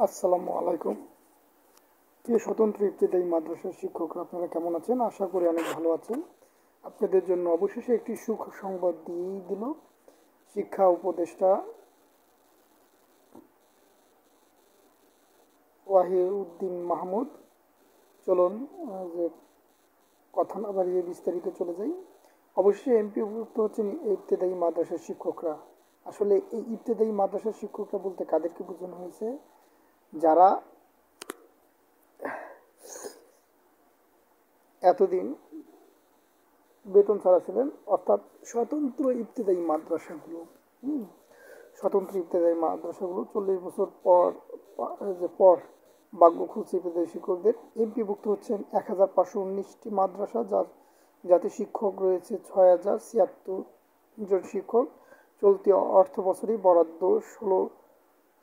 আসসালামু আলাইকুম। প্রিয় স্বতন্ত্র ইবতেদায়ী মাদ্রাসার শিক্ষকরা, আপনারা কেমন আছেন? আশা করি অনেক ভালো আছেন। আপনাদের জন্য অবশেষে একটি সুখ সংবাদ দিয়েই দিল শিক্ষা উপদেষ্টা ওয়াহিউদ্দিন মাহমুদ। চলুন যে কথা না বাড়িয়ে বিস্তারিত চলে যাই। অবশ্যই এমপিভুক্ত হচ্ছেন ইবতেদায়ী মাদ্রাসার শিক্ষকরা। আসলে এই ইবতেদায়ী মাদ্রাসার শিক্ষকরা বলতে কাদেরকে বোঝানো হয়েছে? যারা এতদিন বেতন ছাড়া ছিলেন, অর্থাৎ স্বতন্ত্র ইবতেদায়ী মাদ্রাসাগুলো। হুম, স্বতন্ত্র ইবতেদায়ী মাদ্রাসাগুলো 40 বছর পর ভাগ্য খুলছে ইবতেদায়ী শিক্ষকদের। এমপিভুক্ত হচ্ছেন 1519টি মাদ্রাসা, যার যাতে শিক্ষক রয়েছে 6076 জন শিক্ষক। চলতি অর্থ বছরই বরাদ্দ 16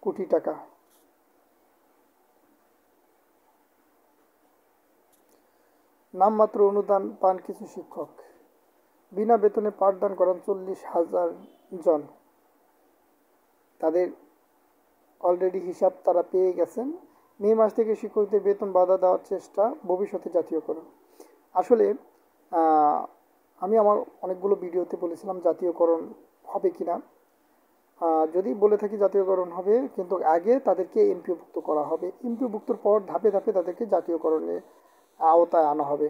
কোটি টাকা। নামমাত্র অনুদান পান কিছু শিক্ষক। বিনা বেতনে পাঠদান করান 40,000 জন। তাদের অলরেডি হিসাব তারা পেয়ে গেছেন। মে মাস থেকে শিক্ষকদের বেতন বাধা দেওয়ার চেষ্টা, ভবিষ্যতে জাতীয়করণ। আসলে আমি আমার অনেকগুলো ভিডিওতে বলেছিলাম জাতীয়করণ হবে কিনা। যদি বলে থাকি জাতীয়করণ হবে, কিন্তু আগে তাদেরকে এমপিওভুক্ত করা হবে। এমপিওভুক্তর পর ধাপে ধাপে তাদেরকে জাতীয়করণের আওতায় আনা হবে।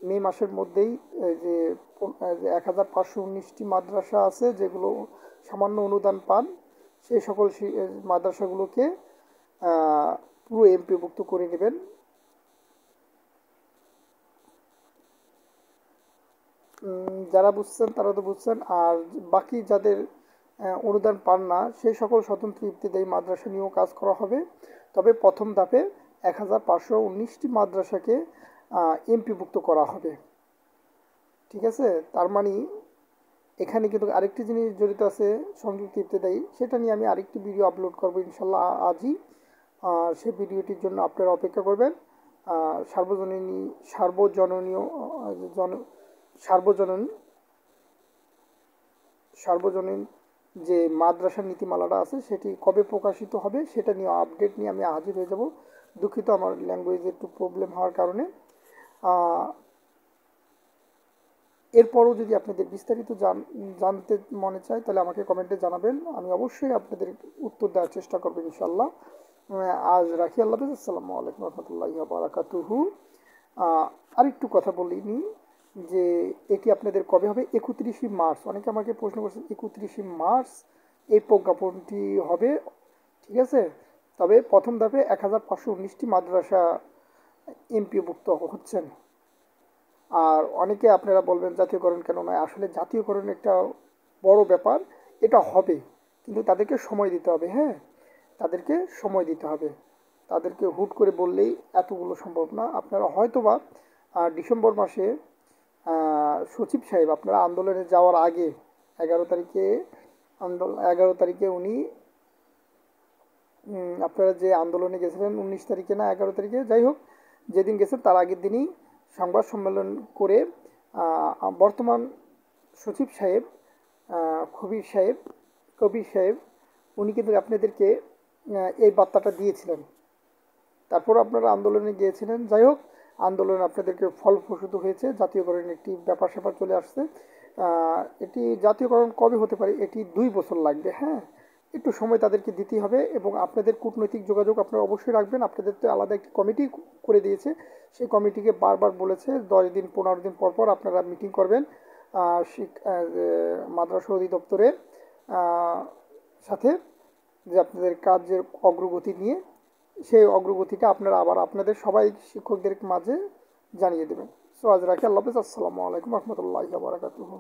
মে মাসের মধ্যেই যে 1519টি মাদ্রাসা আছে যেগুলো সামান্য অনুদান পান, সেই সকল মাদ্রাসাগুলোকে পুরো এমপিভুক্ত করে নেবেন। যারা বুঝছেন তারা তো বুঝছেন, আর বাকি যাদের অনুদান পান না সেই সকল স্বতন্ত্র ইবতেদায়ী মাদ্রাসা নিয়েও কাজ করা হবে। তবে প্রথম ধাপে 1519টি মাদ্রাসাকে এমপিভুক্ত করা হবে। ঠিক আছে, তার মানে এখানে কিন্তু আরেকটি জিনিস জড়িত আছে সংযুক্ত ইবতেদায়ী, সেটা নিয়ে আমি আরেকটি ভিডিও আপলোড করবো ইনশাল্লাহ আজই। সেই ভিডিওটির জন্য আপনারা অপেক্ষা করবেন। সার্বজনীনী সার্বজনীয় জন সার্বজনীন সার্বজনীন যে মাদ্রাসা নীতিমালাটা আছে সেটি কবে প্রকাশিত হবে সেটা নিয়ে আপডেট নিয়ে আমি হাজির হয়ে যাব। দুঃখিত, আমার ল্যাঙ্গুয়েজে একটু প্রবলেম হওয়ার কারণে। এরপরও যদি আপনাদের বিস্তারিত জানতে মনে চায় তাহলে আমাকে কমেন্টে জানাবেন, আমি অবশ্যই আপনাদের উত্তর দেওয়ার চেষ্টা করবো ইনশাল্লাহ। আজ রাখি, আল্লাহ হাফেজ, আসসালামু আলাইকুম রহমতুল্লাহি ওয়া বারাকাতুহু। আরেকটু কথা বলিনি যে এটি আপনাদের কবে হবে? 31শে মার্চ। অনেকে আমাকে প্রশ্ন করছেন 31শে মার্চ এই প্রজ্ঞাপনটি হবে। ঠিক আছে, তবে প্রথম ধাপে 1519টি মাদ্রাসা এমপিভুক্ত হচ্ছেন। আর অনেকে আপনারা বলবেন জাতীয়করণ কেন নয়? আসলে জাতীয়করণ একটা বড় ব্যাপার, এটা হবে, কিন্তু তাদেরকে সময় দিতে হবে। হ্যাঁ, তাদেরকে সময় দিতে হবে। তাদেরকে হুট করে বললেই এতগুলো সম্ভব না। আপনারা হয়তোবা ডিসেম্বর মাসে সচিব সাহেব আপনারা আন্দোলনে যাওয়ার আগে 11 তারিখে 11 তারিখে উনি আপনারা যে আন্দোলনে গেছিলেন 19 তারিখে না 11 তারিখে, যাই হোক, যেদিন গেছেন তার আগের দিনই সংবাদ সম্মেলন করে বর্তমান সচিব সাহেব কবির সাহেব উনি কিন্তু আপনাদেরকে এই বার্তাটা দিয়েছিলেন। তারপর আপনারা আন্দোলনে গিয়েছিলেন। যাই হোক, আন্দোলন আপনাদেরকে ফলপ্রসূ হয়েছে, জাতীয়করণের একটি ব্যাপার স্যাপার চলে আসছে। এটি জাতীয়করণ কবে হতে পারে? এটি 2 বছর লাগবে। হ্যাঁ, একটু সময় তাদেরকে দিতে হবে, এবং আপনাদের কূটনৈতিক যোগাযোগ আপনারা অবশ্যই রাখবেন। আপনাদের তো আলাদা একটি কমিটি করে দিয়েছে, সেই কমিটিকে বারবার বলেছে 10 দিন 15 দিন পর পর আপনারা মিটিং করবেন মাদ্রাসা অধিদপ্তরে সাথে, যে আপনাদের কাজের অগ্রগতি নিয়ে সেই অগ্রগতিটা আপনারা আবার আপনাদের সবাই শিক্ষকদের মাঝে জানিয়ে দেবেন। সো আজ রাখি, আল্লাহ হাফেজ, আসসালামু আলাইকুম রহমতুল্লাহি ওয়া বারাকাতুহু।